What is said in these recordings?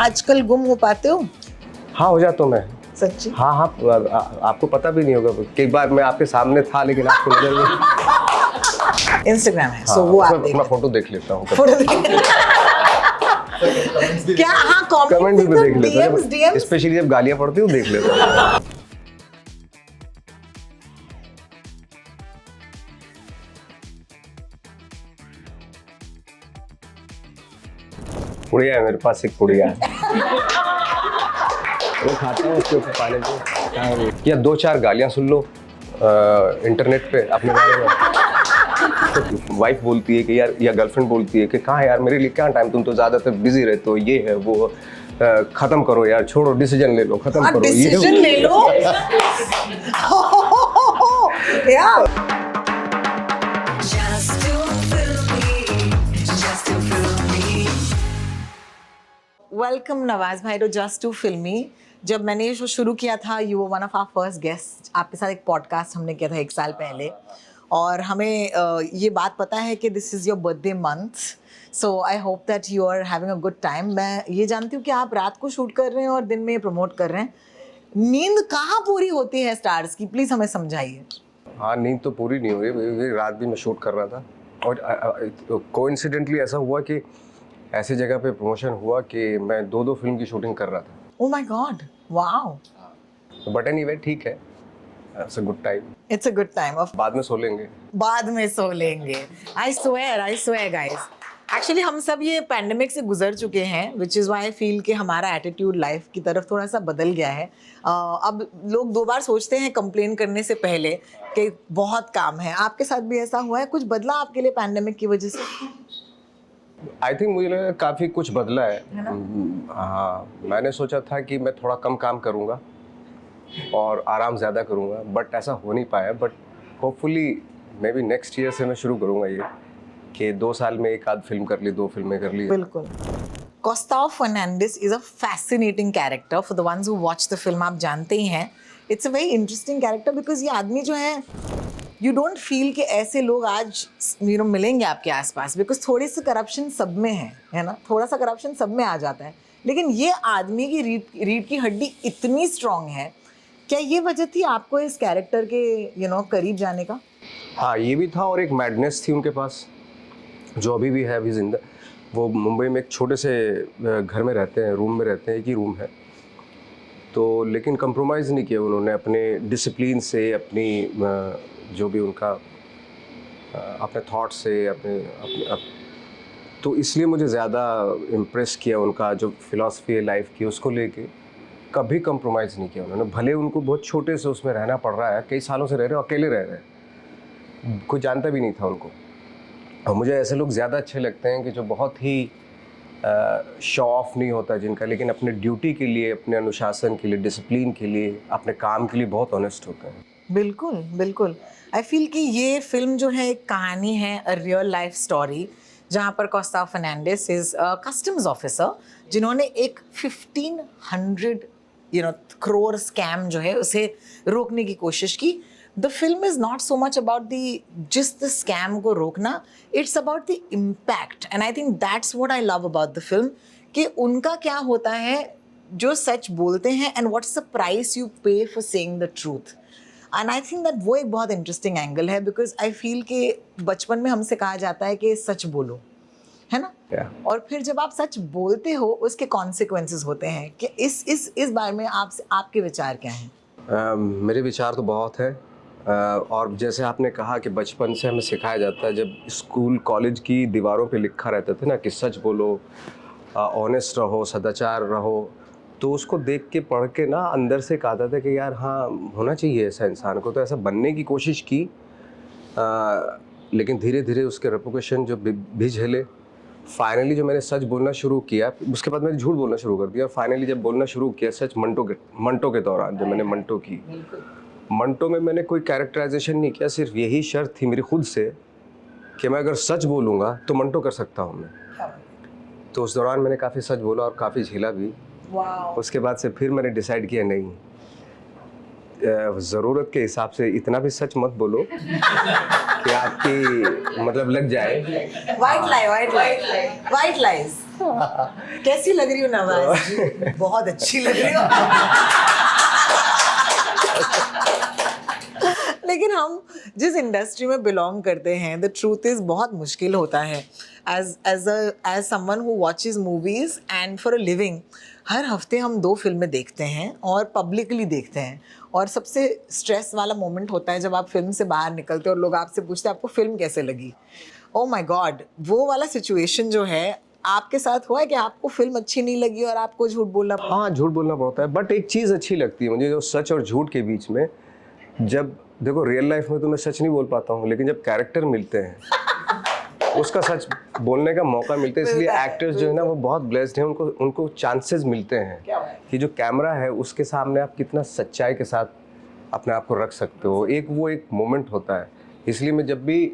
आजकल गुम हो पाते हो? हाँ, हो जाता हूँ मैं। सच्ची? हाँ हाँ, आपको पता भी नहीं होगा, कई बार मैं आपके सामने था लेकिन आपको नजर नहीं। इंस्टाग्राम है, हाँ, सो वो आप अपना फोटो देख लेता हूँ। क्या? हाँ, कमेंट भी मैं देख लेता हूँ, DMs स्पेशली जब गालियाँ पड़ती हूँ देख लेता हूँ। पुड़िया है मेरे पास, एक पुड़िया है। वो खाता हूँ उसके ऊपर पानी को, या 2-4 गालियाँ सुन लो इंटरनेट पे अपने बारे में। तो वाइफ बोलती है कि यार, या गर्लफ्रेंड बोलती है कि कहाँ यार, मेरे लिए क्या टाइम, तुम तो ज़्यादातर बिजी रहते हो, ये है वो, खत्म करो यार, छोड़ो, डिसीजन ले लो, खत्म करो, डिसीजन ले लो। या वेलकम नवाज भाई टू जस्ट टू फिल्मी। जब मैंने ये शो शुरू किया था, you were one of our first guest. आपके साथ एक पॉडकास्ट हमने किया था 1 साल पहले, और हमें ये बात पता है कि this is your birthday month, so I hope that you are having a good time. मैं ये जानती हूँ कि आप रात को शूट कर रहे हैं और दिन में प्रमोट कर रहे हैं। नींद कहाँ पूरी होती है स्टार्स की, प्लीज़ हमें समझाइए। हाँ, नींद तो पूरी नहीं हो रही, रात भी मैं शूट कर रहा था, और कोइंसिडेंटली ऐसा हुआ कि ऐसी जगह पे प्रमोशन हुआ कि मैं 2-2 फिल्म की शूटिंग कर रहा था। Oh my God, wow. But anyway, ठीक है, it's a good time. It's a good time of बाद में सो लेंगे। बाद में सो लेंगे। I swear guys. एक्चुअली हम सब ये पैंडेमिक से गुजर चुके हैं, which is why I feel कि हमारा एटीट्यूड लाइफ की तरफ थोड़ा सा बदल गया है। अब लोग 2 बार सोचते हैं कंप्लेन करने से पहले कि बहुत काम है। आपके साथ भी ऐसा हुआ है? कुछ बदला आपके लिए पैंडेमिक की वजह से? आई थिंक मुझे लगा काफ़ी कुछ बदला है। हाँ, मैंने सोचा था कि मैं थोड़ा कम काम करूँगा और आराम ज़्यादा करूँगा, बट ऐसा हो नहीं पाया। But hopefully may be next year से मैं शुरू करूँगा ये, कि 2 साल में 1 आध फिल्म कर ली, 2 फिल्में कर ली। बिल्कुल। Gustavo Fernandes is a fascinating character. For the ones who watch the film, आप जानते ही हैं, it's a very interesting character because ये आदमी जो है, you don't feel कि ऐसे लोग आज मिलेंगे आपके आसपास, because थोड़ी सी करप्शन सब में है ना, थोड़ा सा करप्शन सब में आ जाता है, लेकिन ये आदमी की रीढ़ की हड्डी इतनी स्ट्रांग है। क्या ये वजह थी आपको इस कैरेक्टर के करीब जाने का? हाँ, ये भी था, और एक मैडनेस थी उनके पास जो अभी भी है, अभी जिंदा। वो मुंबई में एक छोटे से घर में रहते हैं, रूम में रहते हैं, एक ही रूम है तो, लेकिन कंप्रोमाइज़ नहीं किया उन्होंने अपने डिसिप्लिन से, अपनी जो भी उनका अपने थॉट से, अपने तो इसलिए मुझे ज़्यादा इम्प्रेस किया उनका जो फिलॉसफी है लाइफ की, उसको लेके कभी कंप्रोमाइज़ नहीं किया उन्होंने। भले उनको बहुत छोटे से उसमें रहना पड़ रहा है, कई सालों से रह रहे हैं, अकेले रह रहे हैं, कोई जानता भी नहीं था उनको। और मुझे ऐसे लोग ज़्यादा अच्छे लगते हैं कि जो बहुत ही शो ऑफ नहीं होता जिनका, लेकिन अपने ड्यूटी के लिए, अपने अनुशासन के लिए, डिसिप्लिन के लिए, अपने काम के लिए बहुत ऑनेस्ट होते हैं। बिल्कुल बिल्कुल। आई फील कि ये फिल्म जो है एक कहानी है, अ रियल लाइफ स्टोरी, जहाँ पर Gustavo Fernandes is customs officer, जिन्होंने एक 1500 करोड़ स्कैम जो है उसे रोकने की कोशिश की। The film is not so much about जिस द स्कैम को रोकना, it's about the impact, and I think that's what I love about the film, कि उनका क्या होता है जो सच बोलते हैं, and what's the price you pay for saying the truth. And I think that वो एक बहुत इंटरेस्टिंग एंगल है, बिकॉज आई फील कि बचपन में हमसे कहा जाता है कि सच बोलो, है ना? और फिर जब आप सच बोलते हो उसके कॉन्सिक्वेंसेस होते हैं। कि इस बारे में आपके विचार क्या हैं? मेरे विचार तो बहुत है, और जैसे आपने कहा कि बचपन से हमें सिखाया जाता है, जब स्कूल कॉलेज की दीवारों पे लिखा रहता था ना कि सच बोलो, ऑनेस्ट रहो, सदाचार रहो, तो उसको देख के, पढ़ के ना, अंदर से कहता था कि यार हाँ, होना चाहिए ऐसा इंसान को। तो ऐसा बनने की कोशिश की, लेकिन धीरे धीरे उसके रेपुटेशन जो भी झेले, फाइनली जो मैंने सच बोलना शुरू किया, उसके बाद मैंने झूठ बोलना शुरू कर दिया, और फाइनली जब बोलना शुरू किया सच, मंटो के दौरान जब मैंने मंटो की, मंटो में मैंने कोई कैरेक्टराइजेशन नहीं किया, सिर्फ यही शर्त थी मेरी खुद से कि मैं अगर सच बोलूँगा तो मंटो कर सकता हूँ मैं। तो उस दौरान मैंने काफ़ी सच बोला और काफ़ी झेला भी। उसके बाद से फिर मैंने डिसाइड किया, नहीं, ज़रूरत के हिसाब से इतना भी सच मत बोलो कि आपकी मतलब लग जाए। White lies. कैसी लग रही हो नवाज जी? बहुत अच्छी लग रही हो। लेकिन हम जिस इंडस्ट्री में बिलोंग करते हैं, द ट्रूथ इज बहुत मुश्किल होता है as someone who watches movies and for a living. हर हफ्ते हम 2 फिल्में देखते हैं और पब्लिकली देखते हैं, और सबसे स्ट्रेस वाला मोमेंट होता है जब आप फिल्म से बाहर निकलते हो और लोग आपसे पूछते हैं आपको फिल्म कैसे लगी। ओ माय गॉड, वो वाला सिचुएशन जो है आपके साथ हुआ है कि आपको फिल्म अच्छी नहीं लगी और आपको झूठ बोलना पड़ा? हाँ, झूठ बोलना पड़ता है, बट एक चीज़ अच्छी लगती है मुझे, जो सच और झूठ के बीच में, जब देखो रियल लाइफ में तो मैं सच नहीं बोल पाता हूँ, लेकिन जब कैरेक्टर मिलते हैं उसका सच बोलने का मौका मिलता है। इसलिए एक्टर्स जो है ना वो बहुत ब्लेस्ड हैं, उनको चांसेस मिलते हैं कि जो कैमरा है उसके सामने आप कितना सच्चाई के साथ अपने आप को रख सकते हो। एक मोमेंट होता है। इसलिए मैं जब भी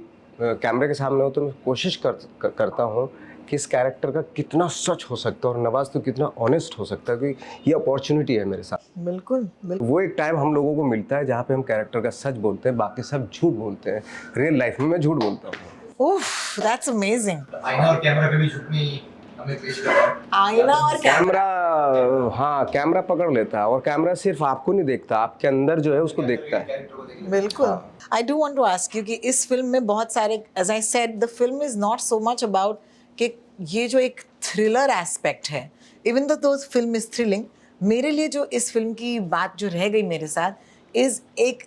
कैमरे के सामने हो तो मैं कोशिश करता हूँ कि इस कैरेक्टर का कितना सच हो सकता है और नवाज तो कितना ऑनेस्ट हो सकता है, क्योंकि ये अपॉर्चुनिटी है मेरे साथ। बिल्कुल बिल्कुल। वो एक टाइम हम लोगों को मिलता है जहाँ पे हम कैरेक्टर का सच बोलते हैं, बाकी सब झूठ बोलते हैं। रियल लाइफ में मैं झूठ बोलता हूँ। Oof, that's amazing. आईना और कैमरा कभी झूठ नहीं हमें पेश कर रहा है। आईना और कैमरा, हाँ, कैमरा पकड़ लेता है और कैमरा सिर्फ आपको नहीं देखता, आपके अंदर जो है उसको देखता है। कैरेक्टर को देखिए। बिल्कुल। I do want to ask you कि इस फिल्म में बहुत सारे, as I said, the film is not so much about कि ये जो एक थ्रिलर एस्पेक्ट है, even though film is thrilling, मेरे लिए जो इस फिल्म की बात जो रह गई मेरे साथ इज एक,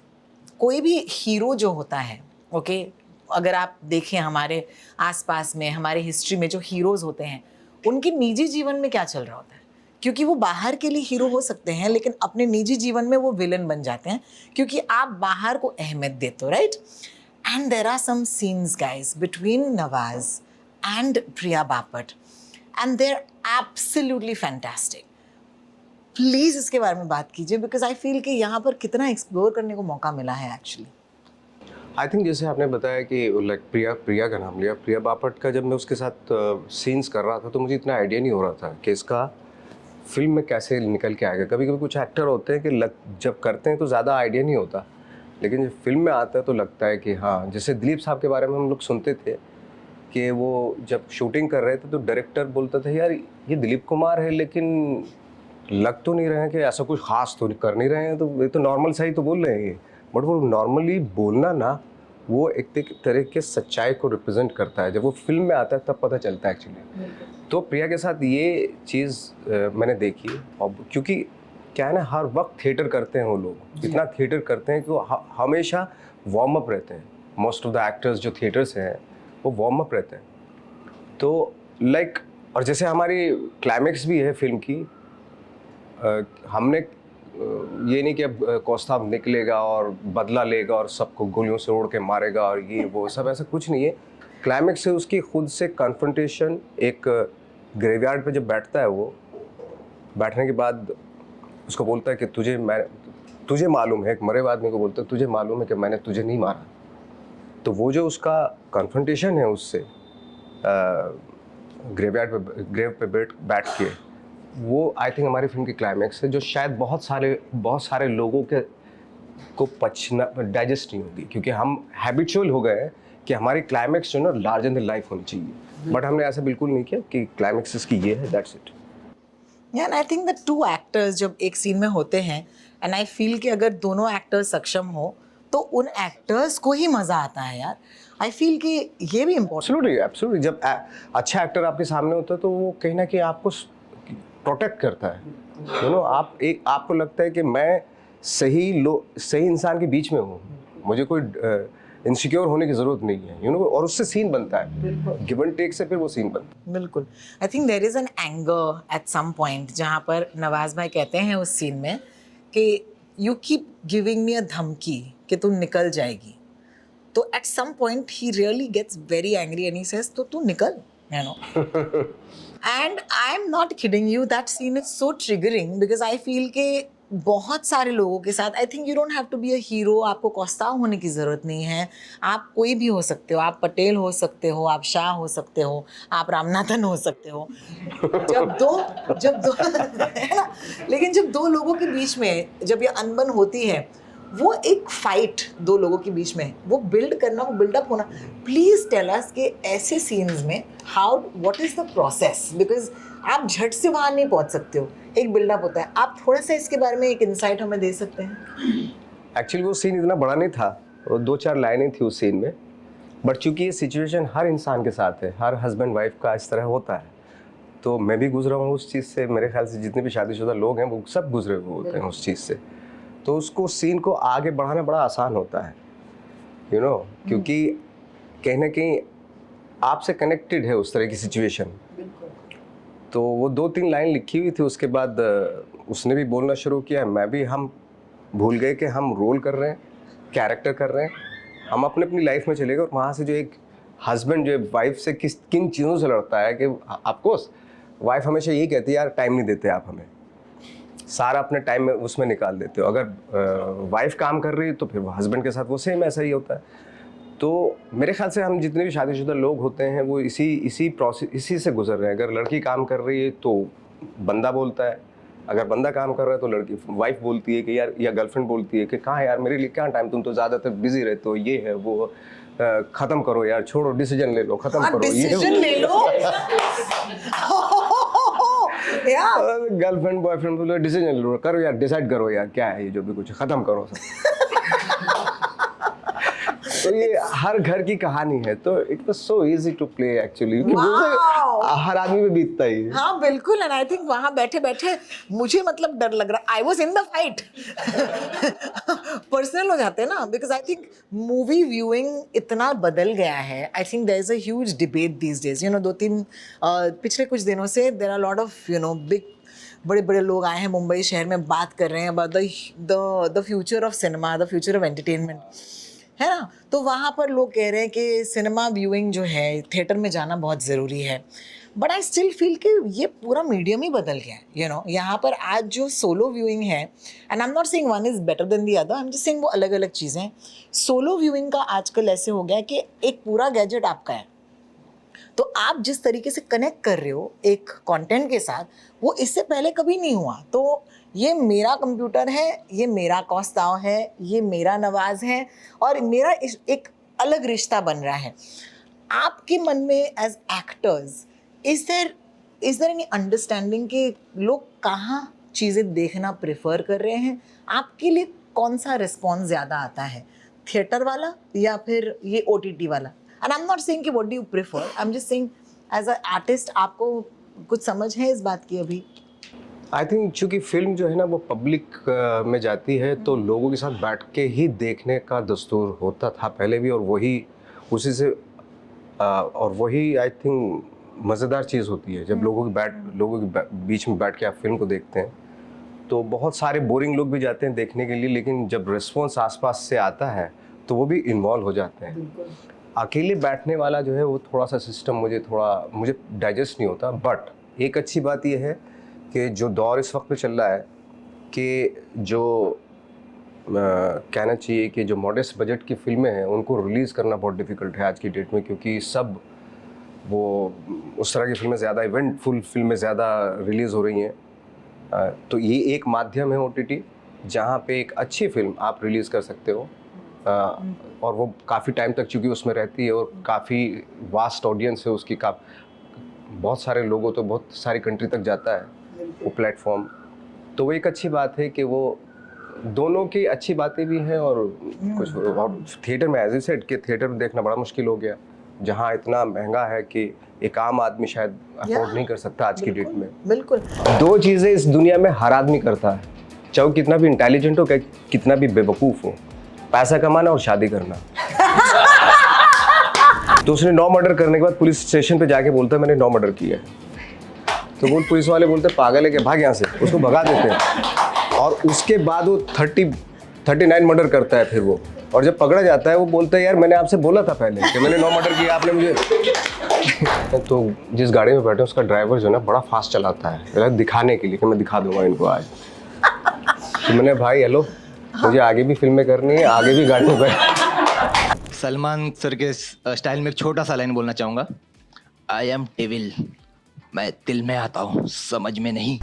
कोई भी हीरो जो होता है, ओके, अगर आप देखें हमारे आसपास में, हमारे हिस्ट्री में जो हीरोज़ होते हैं, उनके निजी जीवन में क्या चल रहा होता है, क्योंकि वो बाहर के लिए हीरो हो सकते हैं लेकिन अपने निजी जीवन में वो विलन बन जाते हैं, क्योंकि आप बाहर को अहमियत देते हो, right? And there are some scenes guys between Nawaz and Priya Bapat and they are absolutely fantastic. Please इसके बारे में बात कीजिए, बिकॉज आई फील कि यहाँ पर कितना एक्सप्लोर करने को मौका मिला है एक्चुअली। आई थिंक जैसे आपने बताया कि लाइक प्रिया का नाम लिया, प्रिया बापट का, जब मैं उसके साथ सीन्स कर रहा था तो मुझे इतना आइडिया नहीं हो रहा था कि इसका फिल्म में कैसे निकल के आएगा। कभी कभी कुछ एक्टर होते हैं कि जब करते हैं तो ज़्यादा आइडिया नहीं होता, लेकिन जब फिल्म में आता है तो लगता है कि हाँ। जैसे दिलीप साहब के बारे में हम लोग सुनते थे कि वो जब शूटिंग कर रहे थे तो डायरेक्टर बोलता था यार ये दिलीप कुमार है, लेकिन लग तो नहीं रहे हैं कि ऐसा कुछ खास तो कर नहीं रहे हैं, तो ये तो नॉर्मल सा ही तो बोल रहे हैं ये। बट वो नॉर्मली बोलना ना, वो एक तरह के सच्चाई को रिप्रेजेंट करता है। जब वो फिल्म में आता है तब पता चलता है एक्चुअली। तो प्रिया के साथ ये चीज़ मैंने देखी, और क्योंकि क्या है ना, हर वक्त थिएटर करते हैं वो लोग, इतना थिएटर करते हैं कि वो हमेशा वार्म अप रहते हैं। मोस्ट ऑफ द एक्टर्स जो थिएटर से हैं वो वार्म अप रहते हैं। तो लाइक, और जैसे हमारी क्लाइमेक्स भी है फिल्म की, हमने ये नहीं कि अब कौस्ताब निकलेगा और बदला लेगा और सबको गोलियों से उड़ के मारेगा और ये वो सब, ऐसा कुछ नहीं है। क्लाइमेक्स से उसकी खुद से कन्फ्रंटेशन, एक ग्रेवयार्ड पे जब बैठता है, वो बैठने के बाद उसको बोलता है कि तुझे मालूम है, एक मरे हुए आदमी को बोलता है तुझे मालूम है कि मैंने तुझे नहीं मारा। तो वो जो उसका कन्फ्रंटेशन है उससे ग्रेव पे बैठ के, वो आई थिंक हमारी फिल्म की क्लाइमैक्स है, जो शायद बहुत सारे लोगों को पचना, डाइजेस्ट नहीं होगी, क्योंकि हम हैबिचुअल हो गए हैं कि हमारी क्लाइमैक्स जो है ना लार्जर देन लाइफ होनी चाहिए। बट हमने ऐसा बिल्कुल नहीं किया कि क्लाइमैक्स इसकी ये है, that's it. And I think the 2 actors जब एक सीन में होते हैं, एंड आई फील कि अगर दोनों एक्टर्स सक्षम हो तो उन एक्टर्स को ही मज़ा आता है यार। आई फील कि ये भी इम्पोर्टेंट। एब्सोल्युटली जब अच्छा एक्टर आपके सामने होता है तो वो कहीं ना कहीं आपको प्रोटेक्ट करता है। यू नो, आपको लगता है कि मैं सही इंसान के बीच में हूँ, मुझे कोई इनसिक्योर होने की ज़रूरत नहीं है, यू नो, और उससे सीन बनता है, गिव एंड टेक से फिर वो सीन बनता है। बिल्कुल। I think there is an anger at some point जहाँ पर नवाज भाई कहते हैं उस सीन में कि you keep giving me a धमकी कि तू निकल जाएगी। तो at some point he really gets very angry and he says तो तू निकल, you know. And I am not kidding you, that scene is so triggering because I feel के बहुत सारे लोगों के साथ, I think you don't have to be a hero, आपको कौस्ताव होने की ज़रूरत नहीं है, आप कोई भी हो सकते हो, आप पटेल हो सकते हो, आप शाह हो सकते हो, आप रामनाथन हो सकते हो। जब दो है ना, लेकिन जब 2 लोगों के बीच में जब ये अनबन होती है, वो एक फाइट दो लोगों के बीच में है, वो बिल्ड करना, वो बिल्डअप होना. प्लीज टेल अस कि ऐसे सीन्स में how, what is the process, because आप झट से वहां नहीं पहुंच सकते हो, एक बिल्डअप होता है. आप थोड़ा सा इसके बारे में एक इंसाइट हमें दे सकते हैं? एक्चुअली वो सीन इतना बड़ा नहीं था, वो 2-4 लाइनें थी उस सीन में, बट चूंकि ये सिचुएशन हर इंसान के साथ है, हर हस्बैंड वाइफ का इस तरह होता है, तो मैं भी गुजरा हूँ उस चीज़ से. मेरे ख्याल से जितने भी शादीशुदा लोग हैं वो सब गुजरे हुए होते हैं उस चीज़ से. तो उसको सीन को आगे बढ़ाना बड़ा आसान होता है, यू नो, क्योंकि कहीं ना कहीं आपसे कनेक्टेड है उस तरह की सिचुएशन. तो वो 2-3 लाइन लिखी हुई थी, उसके बाद उसने भी बोलना शुरू किया, मैं भी, हम भूल गए कि हम रोल कर रहे हैं, कैरेक्टर कर रहे हैं, हम अपने अपनी लाइफ में चले गए. और वहाँ से जो एक हस्बैंड जो वाइफ से किन चीज़ों से लड़ता है कि ऑफकोर्स वाइफ हमेशा यही कहती है, यार टाइम नहीं देते आप हमें, सारा अपने टाइम में उसमें निकाल देते हो. अगर वाइफ काम कर रही है तो फिर हस्बैंड के साथ वो सेम ऐसा ही होता है. तो मेरे ख्याल से हम जितने भी शादीशुदा लोग होते हैं वो इसी प्रोसेस, इसी से गुजर रहे हैं. अगर लड़की काम कर रही है तो बंदा बोलता है, अगर बंदा काम कर रहा है तो लड़की, वाइफ बोलती है कि यार, या गर्लफ्रेंड बोलती है कि कहाँ यार मेरे लिए क्या टाइम, तुम तो ज़्यादातर बिजी रहते हो, ये है वो, ख़त्म करो यार, छोड़ो, डिसीजन ले लो, ख़त्म करो, डिसीजन ले लो. गर्लफ्रेंड बॉयफ्रेंड बोलो डिसीजन लो, करो यार, डिसाइड करो यार, क्या है ये जो भी कुछ, ख़त्म करो सब. तो ये हर घर की कहानी है. तो it was so easy to play actually, हर आदमी पे बीतता ही है. हाँ बिल्कुल. एंड आई थिंक वहां बैठे बैठे मुझे मतलब डर लग रहा, I was in the fight. Personal हो जाते हैं ना, because I think movie viewing इतना बदल गया है. I think there is a huge debate these days, you know. 2-3 पिछले कुछ दिनों से there are lot of, you know, big, बड़े बड़े लोग आए हैं मुंबई शहर में, बात कर रहे हैं about the future of cinema, the future of entertainment, है ना. तो वहाँ पर लोग कह रहे हैं कि सिनेमा व्यूइंग जो है, थिएटर में जाना बहुत ज़रूरी है. बट आई स्टिल फील कि ये पूरा मीडियम ही बदल गया है, यू नो. यहाँ पर आज जो सोलो व्यूइंग है, and I am not saying one is better than the other, I am just saying वो अलग अलग चीज़ें हैं. सोलो व्यूइंग का आजकल ऐसे हो गया है कि एक पूरा गैजेट आपका है, तो आप जिस तरीके से कनेक्ट कर रहे हो एक कंटेंट के साथ, वो इससे पहले कभी नहीं हुआ. तो ये मेरा कंप्यूटर है, ये मेरा कौस्ताव है, ये मेरा नवाज है, और मेरा एक अलग रिश्ता बन रहा है. आपके मन में as actors is there any understanding कि लोग कहाँ चीज़ें देखना प्रेफर कर रहे हैं? आपके लिए कौन सा रिस्पॉन्स ज़्यादा आता है, थिएटर वाला या फिर ये OTT वाला? And I am not saying कि what do you prefer, I am just saying as a artist आपको कुछ समझ है इस बात की अभी? आई थिंक चूँकि फिल्म जो है ना वो पब्लिक में जाती है, तो लोगों के साथ बैठ के ही देखने का दस्तूर होता था पहले भी, और वही उसी से और वही आई थिंक मज़ेदार चीज़ होती है जब लोगों के बीच में बैठ के आप फिल्म को देखते हैं. तो बहुत सारे बोरिंग लोग भी जाते हैं देखने के लिए, लेकिन जब रिस्पॉन्स आसपास से आता है तो वो भी इन्वॉल्व हो जाते हैं. अकेले बैठने वाला जो है वो थोड़ा सा सिस्टम मुझे डाइजेस्ट नहीं होता. बट एक अच्छी बात यह है कि जो दौर इस वक्त पे चल रहा है कि जो कहना चाहिए कि जो मॉडेस्ट बजट की फिल्में हैं उनको रिलीज़ करना बहुत डिफ़िकल्ट है आज की डेट में, क्योंकि सब वो उस तरह की फिल्में ज़्यादा, इवेंटफुल फिल्में ज़्यादा रिलीज़ हो रही हैं. तो ये एक माध्यम है OTT जहाँ पे एक अच्छी फिल्म आप रिलीज़ कर सकते हो, और वो काफ़ी टाइम तक चूँकि उसमें रहती है, और काफ़ी वास्ट ऑडियंस है उसकी, बहुत सारे लोगों तो बहुत सारी कंट्री तक जाता है वो प्लेटफॉर्म. तो वो एक अच्छी बात है कि वो दोनों की अच्छी बातें भी हैं, और कुछ, और थिएटर में एज ए सेट कि थिएटर में देखना बड़ा मुश्किल हो गया, जहाँ इतना महंगा है कि एक आम आदमी शायद अफोर्ड नहीं कर सकता आज की डेट में. बिल्कुल. 2 चीज़ें इस दुनिया में हर आदमी करता है, चाहे वो कितना भी इंटेलिजेंट हो, कितना भी बेवकूफ़ हो, पैसा कमाना और शादी करना. तो उसने 9 मर्डर करने के बाद पुलिस स्टेशन पे जाके बोलता है मैंने 9 मर्डर किया है. तो वो पुलिस वाले बोलते हैं पागल है कि भाग यहाँ से, उसको भगा देते हैं. और उसके बाद वो 39 मर्डर करता है फिर वो, और जब पकड़ा जाता है वो बोलता है यार मैंने आपसे बोला था पहले कि मैंने 9 मर्डर किया, आपने मुझे. तो जिस गाड़ी में बैठे उसका ड्राइवर जो है ना बड़ा फास्ट चलाता है, दिखाने के लिए कि मैं दिखा दूंगा इनको आज. तो मैंने भाई हेलो, मुझे आगे भी फिल्में करनी है, आगे भी गाड़ी में बैठ. सलमान सर के स्टाइल में एक छोटा सा लाइन बोलना चाहूँगा. आई एम डेविल, मैं दिल में आता हूँ, समझ में नहीं.